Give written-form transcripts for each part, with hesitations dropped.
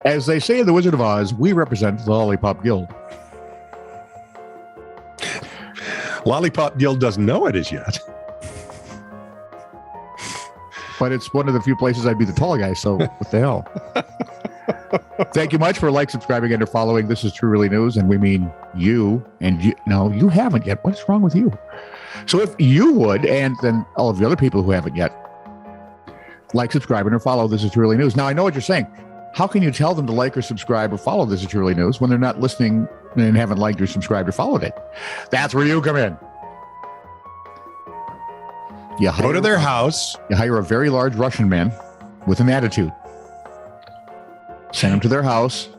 As they say in The Wizard of Oz, we represent the Lollipop Guild. Lollipop Guild doesn't know it as yet. But it's one of the few places I'd be the tall guy, so what the hell? Thank you much for subscribing, and or following. This is True Really News, and we mean you. And you haven't yet. What's wrong with you? So if you would, and then all of the other people who haven't yet, subscribe, and or follow This is True Really News. Now, I know what you're saying. How can you tell them to like or subscribe or follow This is True Really News when they're not listening and haven't liked or subscribed or followed it? That's where you come in. You go to their house. You hire a very large Russian man with an attitude. Send him to their house,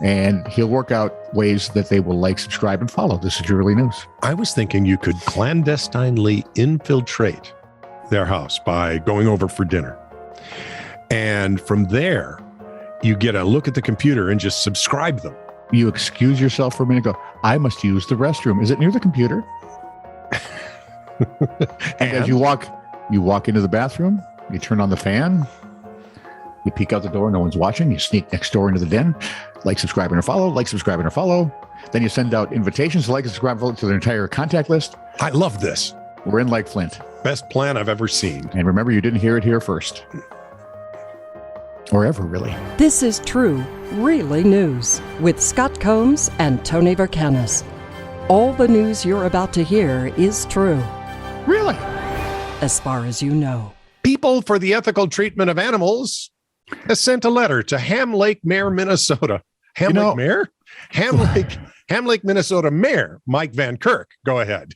and he'll work out ways that they will subscribe, and follow This is True Really News. I was thinking you could clandestinely infiltrate their house by going over for dinner. And from there, you get a look at the computer and just subscribe them. You excuse yourself for a minute and go, I must use the restroom. Is it near the computer? And as you walk into the bathroom, you turn on the fan, you peek out the door, no one's watching, you sneak next door into the den, subscribe, and or follow, subscribe, and or follow. Then you send out invitations to subscribe, follow to their entire contact list. I love this. We're in Lake Flint. Best plan I've ever seen. And remember, you didn't hear it here first. Or ever, really. This is True Really News with Scott Combs and Tony Vercanis. All the news you're about to hear is true. Really? As far as you know. People for the Ethical Treatment of Animals has sent a letter to Ham Lake Mayor, Minnesota. Ham Lake, Minnesota Mayor Mike Van Kirk. Go ahead.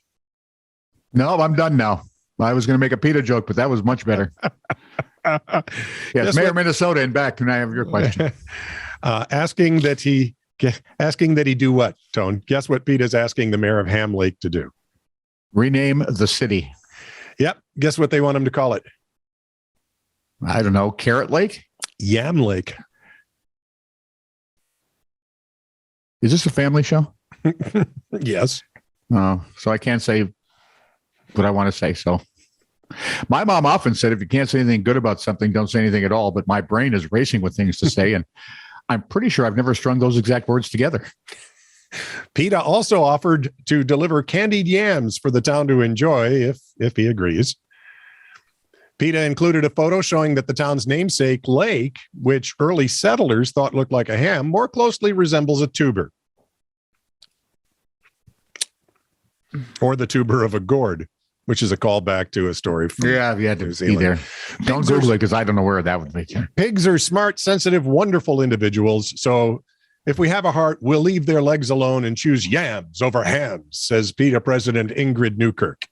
No, I'm done now. I was going to make a PETA joke, but that was much better. Yes, Mayor Minnesota and back. Can I have your question? Asking that he do what, Tone? Guess what PETA's asking the mayor of Ham Lake to do? Rename the city. Yep. Guess what they want him to call it? I don't know. Carrot Lake? Yam Lake. Is this a family show? Yes. Oh, so I can't say what I want to say. So my mom often said, if you can't say anything good about something, don't say anything at all. But my brain is racing with things to say. And I'm pretty sure I've never strung those exact words together. PETA also offered to deliver candied yams for the town to enjoy if he agrees. PETA included a photo showing that the town's namesake lake, which early settlers thought looked like a ham, more closely resembles a tuber. Or the tuber of a gourd, which is a callback to a story from you had to be there. Don't Google it because I don't know where that would be. Pigs are smart, sensitive, wonderful individuals. So if we have a heart, we'll leave their legs alone and choose yams over hams, says PETA President Ingrid Newkirk.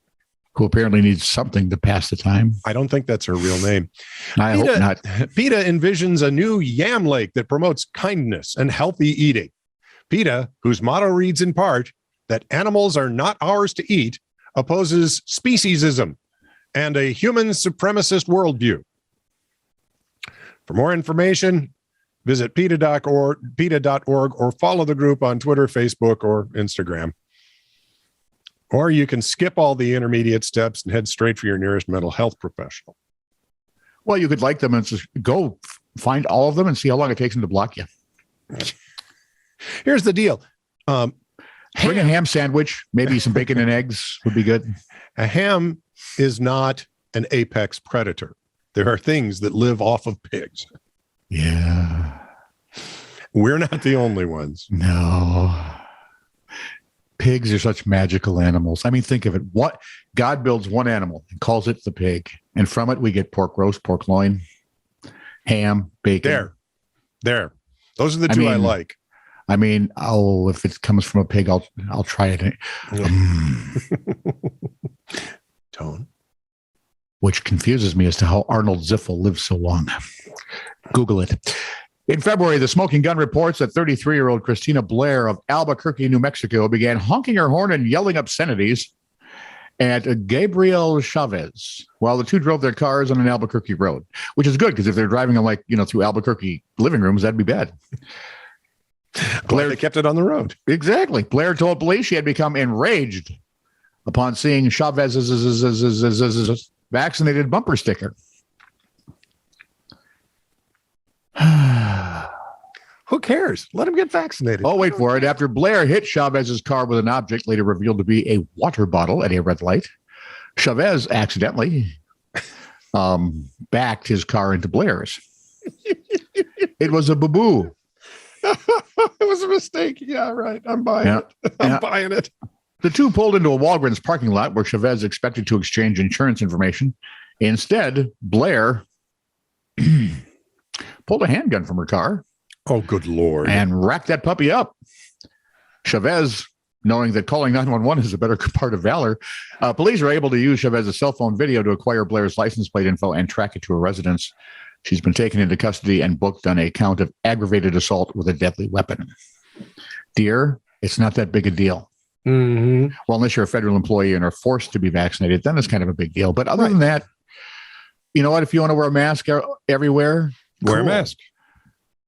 Who apparently needs something to pass the time. I don't think that's her real name. I hope not. PETA envisions a new yam lake that promotes kindness and healthy eating. PETA, whose motto reads in part that animals are not ours to eat, opposes speciesism and a human supremacist worldview. For more information, visit PETA.org or follow the group on Twitter, Facebook, or Instagram. Or you can skip all the intermediate steps and head straight for your nearest mental health professional. Well, you could like them and just go find all of them and see how long it takes them to block you. Here's the deal. Bring a ham sandwich, maybe some bacon and eggs would be good. A ham is not an apex predator. There are things that live off of pigs. Yeah. We're not the only ones. No. Pigs are such magical animals. I mean, think of it. What God builds one animal and calls it the pig. And from it, we get pork roast, pork loin, ham, bacon. There. Those are the two I like. I mean, if it comes from a pig, I'll try it. Tone. Which confuses me as to how Arnold Ziffel lived so long. Google it. In February, the Smoking Gun reports that 33-year-old Christina Blair of Albuquerque, New Mexico, began honking her horn and yelling obscenities at Gabriel Chavez while the two drove their cars on an Albuquerque road, which is good because if they're driving through Albuquerque living rooms, that'd be bad. Blair kept it on the road. Exactly. Blair told police she had become enraged upon seeing Chavez's vaccinated bumper sticker. Who cares? Let him get vaccinated. Oh, wait for it. After Blair hit Chavez's car with an object later revealed to be a water bottle at a red light, Chavez accidentally backed his car into Blair's. It was a boo-boo. It was a mistake. Yeah, right. I'm buying it. I'm buying it. The two pulled into a Walgreens parking lot where Chavez expected to exchange insurance information. Instead, Blair pulled a handgun from her car. Oh, good Lord. And racked that puppy up. Chavez, knowing that calling 911 is a better part of valor, police are able to use Chavez's cell phone video to acquire Blair's license plate info and track it to her residence. She's been taken into custody and booked on a count of aggravated assault with a deadly weapon. Dear, it's not that big a deal. Mm-hmm. Well, unless you're a federal employee and are forced to be vaccinated, then it's kind of a big deal. But other than that, you know what? If you want to wear a mask everywhere, wear a mask.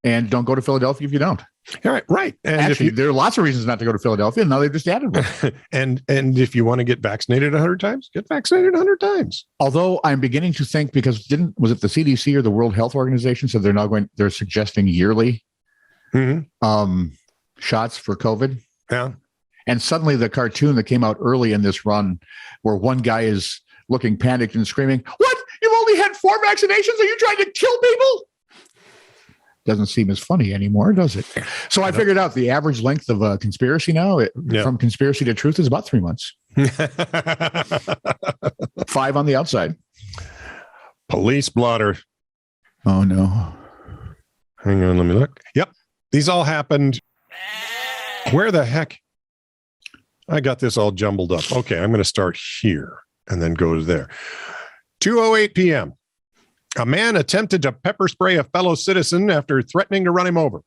And don't go to Philadelphia if you don't. All right, right. And actually, there are lots of reasons not to go to Philadelphia, and now they've just added one. and if you want to get vaccinated 100 times, get vaccinated 100 times. Although I'm beginning to think, because was it the CDC or the World Health Organization? So they're suggesting yearly shots for COVID. Yeah. And suddenly the cartoon that came out early in this run, where one guy is looking panicked and screaming, "What? You've only had 4 vaccinations? Are you trying to kill people?" Doesn't seem as funny anymore, does it? So I figured out the average length of a conspiracy now, from conspiracy to truth, is about 3 months. 5 on the outside. Police blotter. Oh, no. Hang on, let me look. Yep. These all happened. Where the heck? I got this all jumbled up. Okay, I'm going to start here and then go to there. 2:08 p.m. A man attempted to pepper spray a fellow citizen after threatening to run him over.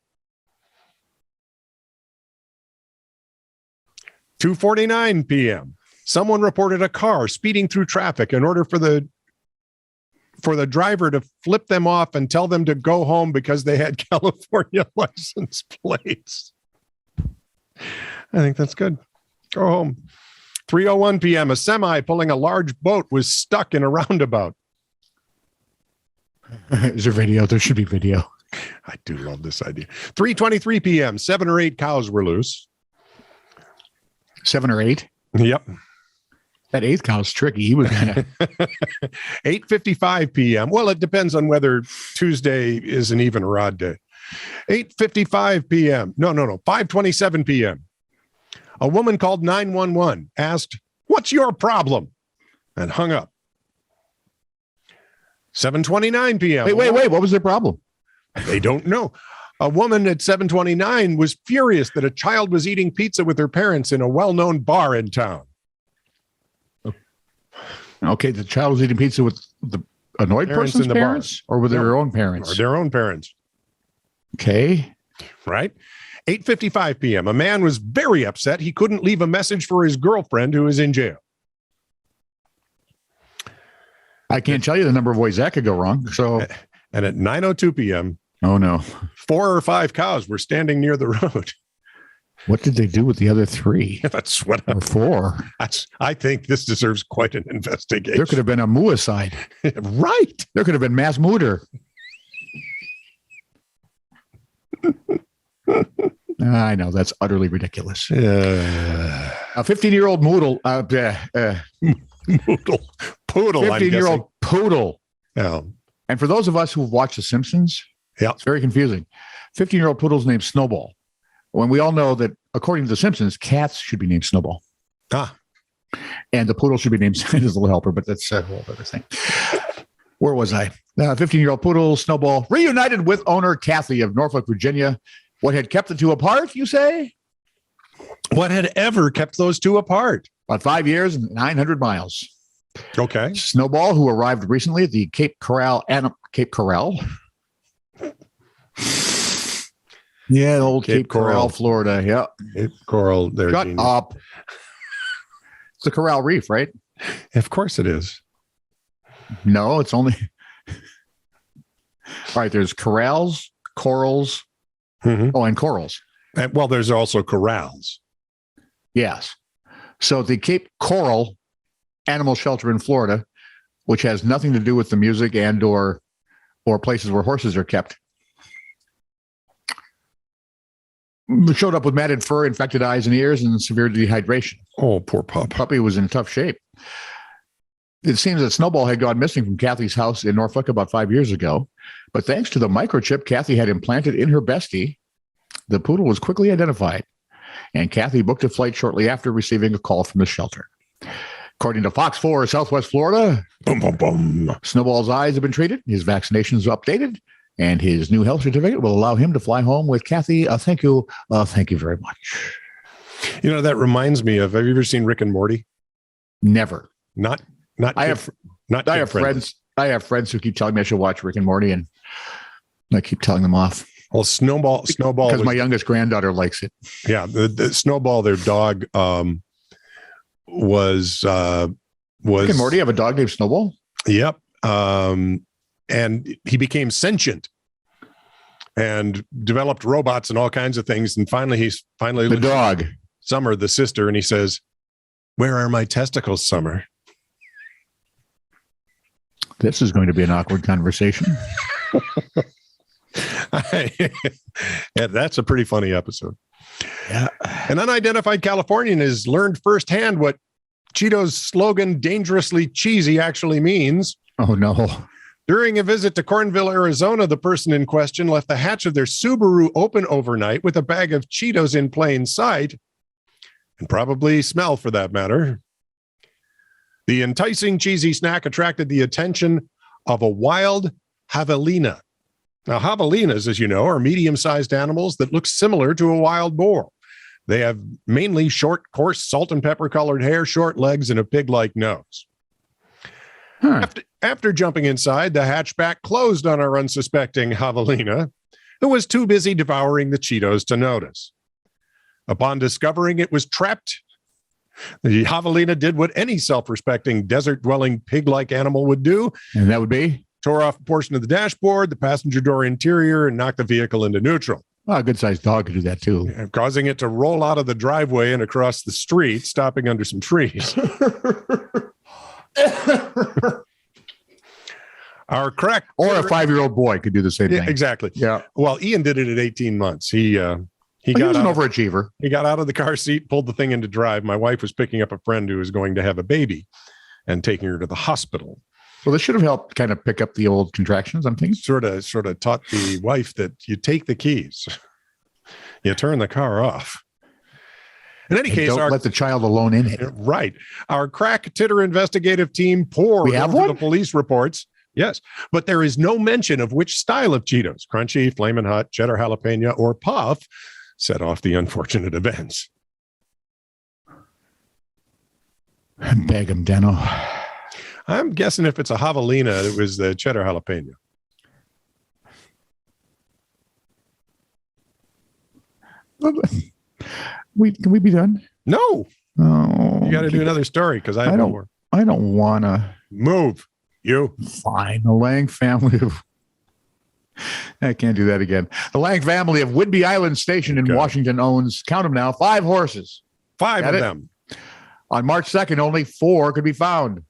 2:49 p.m. Someone reported a car speeding through traffic in order for the driver to flip them off and tell them to go home because they had California license plates. I think that's good. Go home. 3:01 p.m. A semi pulling a large boat was stuck in a roundabout. Is there video? There should be video. I do love this idea. 3:23 p.m. 7 or 8 cows were loose. 7 or 8? Yep. That 8th cow's tricky. He was kind of 8:55 p.m. Well, it depends on whether Tuesday is an even or odd day. 8:55 p.m. No. 5:27 p.m. A woman called 911, asked, "What's your problem?" and hung up. 7:29 p.m. Wait. What was their problem? They don't know. A woman at 7:29 was furious that a child was eating pizza with her parents in a well-known bar in town. Okay, the child was eating pizza with the annoyed person's parents, or with their own parents? Or their own parents. Okay. Right? 8:55 p.m. A man was very upset he couldn't leave a message for his girlfriend who is in jail. I can't tell you the number of ways that could go wrong. So, and at 9:02 p.m. Oh no, 4 or 5 cows were standing near the road. What did they do with the other 3? That's what or 4. I think this deserves quite an investigation. There could have been a muicide. Right. There could have been mass murder. I know that's utterly ridiculous. A 15-year-old poodle. Poodle. 15-year-old poodle. Yeah. And for those of us who've watched The Simpsons, it's very confusing. 15-year-old poodle's named Snowball. When we all know that, according to The Simpsons, cats should be named Snowball. And the poodle should be named his little helper, but that's a whole other thing. Where was I? 15-year-old poodle, Snowball, reunited with owner Kathy of Norfolk, Virginia. What had kept the two apart, you say? What had ever kept those two apart? About 5 years and 900 miles. Okay. Snowball, who arrived recently at the Cape Coral. Yeah, old Cape Coral, Florida. Yeah. Cape Coral. There. Shut up. It's the Coral Reef, right? Of course it is. No, it's only. All right, there's corals, corals. Oh, and corals. Well, there's also corrals. Yes. So the Cape Coral Animal Shelter in Florida, which has nothing to do with the music and or places where horses are kept. showed up with matted fur, infected eyes and ears, and severe dehydration. Oh, poor pup. Puppy was in tough shape. It seems that Snowball had gone missing from Kathy's house in Norfolk about 5 years ago. But thanks to the microchip Kathy had implanted in her bestie, the poodle was quickly identified. And Kathy booked a flight shortly after receiving a call from the shelter. According to Fox 4 Southwest Florida, Boom, boom, boom. Snowball's eyes have been treated, his vaccinations updated, and his new health certificate will allow him to fly home with Kathy. Thank you. Thank you very much. You know, that reminds me of, have you ever seen Rick and Morty? Never. Not I have friends. I have friends who keep telling me I should watch Rick and Morty, and I keep telling them off. Well, Snowball, because my youngest granddaughter likes it. Yeah, the Snowball, their dog, was Rick and Morty have a dog named Snowball. Yep, and he became sentient and developed robots and all kinds of things. And finally the dog, Summer, the sister, and he says, "Where are my testicles, Summer?" This is going to be an awkward conversation. Yeah, that's a pretty funny episode. Yeah. An unidentified Californian has learned firsthand what Cheetos' slogan, dangerously cheesy, actually means. Oh, no. During a visit to Cornville, Arizona, the person in question left the hatch of their Subaru open overnight with a bag of Cheetos in plain sight, and probably smell for that matter. The enticing cheesy snack attracted the attention of a wild javelina. Now, javelinas, as you know, are medium-sized animals that look similar to a wild boar. They have mainly short, coarse, salt and pepper colored hair, short legs, and a pig-like nose. Huh. After jumping inside, the hatchback closed on our unsuspecting javelina, who was too busy devouring the Cheetos to notice. Upon discovering it was trapped, the javelina did what any self-respecting desert-dwelling pig-like animal would do. And that would be? Tore off a portion of the dashboard, the passenger door interior, and knocked the vehicle into neutral. Well, a good-sized dog could do that, too. Causing it to roll out of the driveway and across the street, stopping under some trees. Our crack... Or a 5-year-old boy could do the same thing. Exactly. Yeah. Well, Ian did it at 18 months. He was an overachiever. He got out of the car seat, pulled the thing into drive. My wife was picking up a friend who was going to have a baby and taking her to the hospital. Well, this should have helped kind of pick up the old contractions, I'm thinking. Sort of taught the wife that you take the keys, you turn the car off. In any case, don't let the child alone in it. Right. Our crack titter investigative team poured over the police reports. Yes, but there is no mention of which style of Cheetos, crunchy, flamin' hot, cheddar jalapeno, or puff, set off the unfortunate events. Beg 'em, Deno. I'm guessing if it's a javelina, it was the cheddar jalapeno. Can we be done? No. Oh, You got to do another story because I have no more. I don't want to. Move. You. Fine. The Lang family of... I can't do that again. The Lang family of Whidbey Island Station in Washington owns, count them now, 5 horses. 5 of them. On March 2nd, only 4 could be found.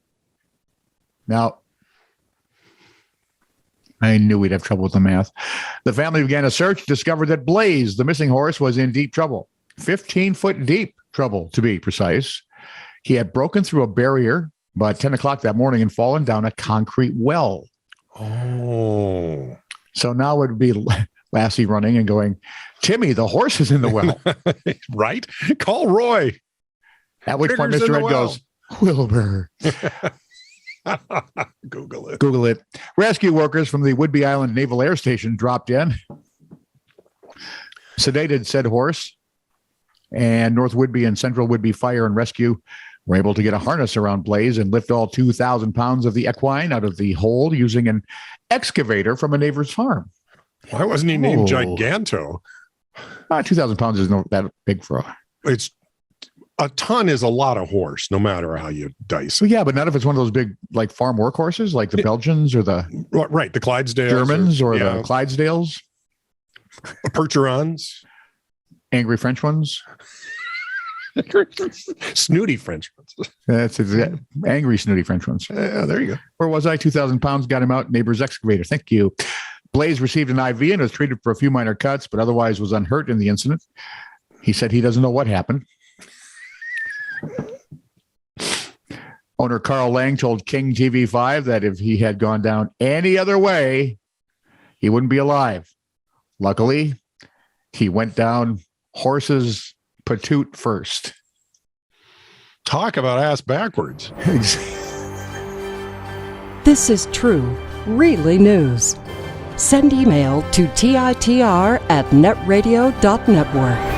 Now, I knew we'd have trouble with the math. The family began a search, discovered that Blaze, the missing horse, was in deep trouble. 15-foot deep trouble, to be precise. He had broken through a barrier by 10 o'clock that morning and fallen down a concrete well. Oh. So now it would be Lassie running and going, Timmy, the horse is in the well. Right? Call Roy. At which point Mr. Ed goes, Wilbur. Google it. Rescue workers from the Whidbey Island Naval Air Station dropped in, sedated said horse, and North Whidbey and Central Whidbey Fire and Rescue were able to get a harness around Blaze and lift all 2,000 pounds of the equine out of the hold using an excavator from a neighbor's farm. Why wasn't he named Giganto? 2,000 pounds is not that big for It's a ton is a lot of horse, no matter how you dice. So yeah, but not if it's one of those big like farm workhorses, like the Belgians or the the Clydesdales, Germans or the Clydesdales, Percherons, angry French ones. Snooty French ones. That's exact. Angry, snooty French ones. There you go. Where was I? 2,000 pounds got him out. Neighbor's excavator. Thank you. Blaze received an IV and was treated for a few minor cuts, but otherwise was unhurt in the incident. He said he doesn't know what happened. Owner Carl Lang told King TV5 that if he had gone down any other way, he wouldn't be alive. Luckily, he went down horse's patoot first. Talk about ass backwards. This is true, really news. Send email to TiTR@netradio.network.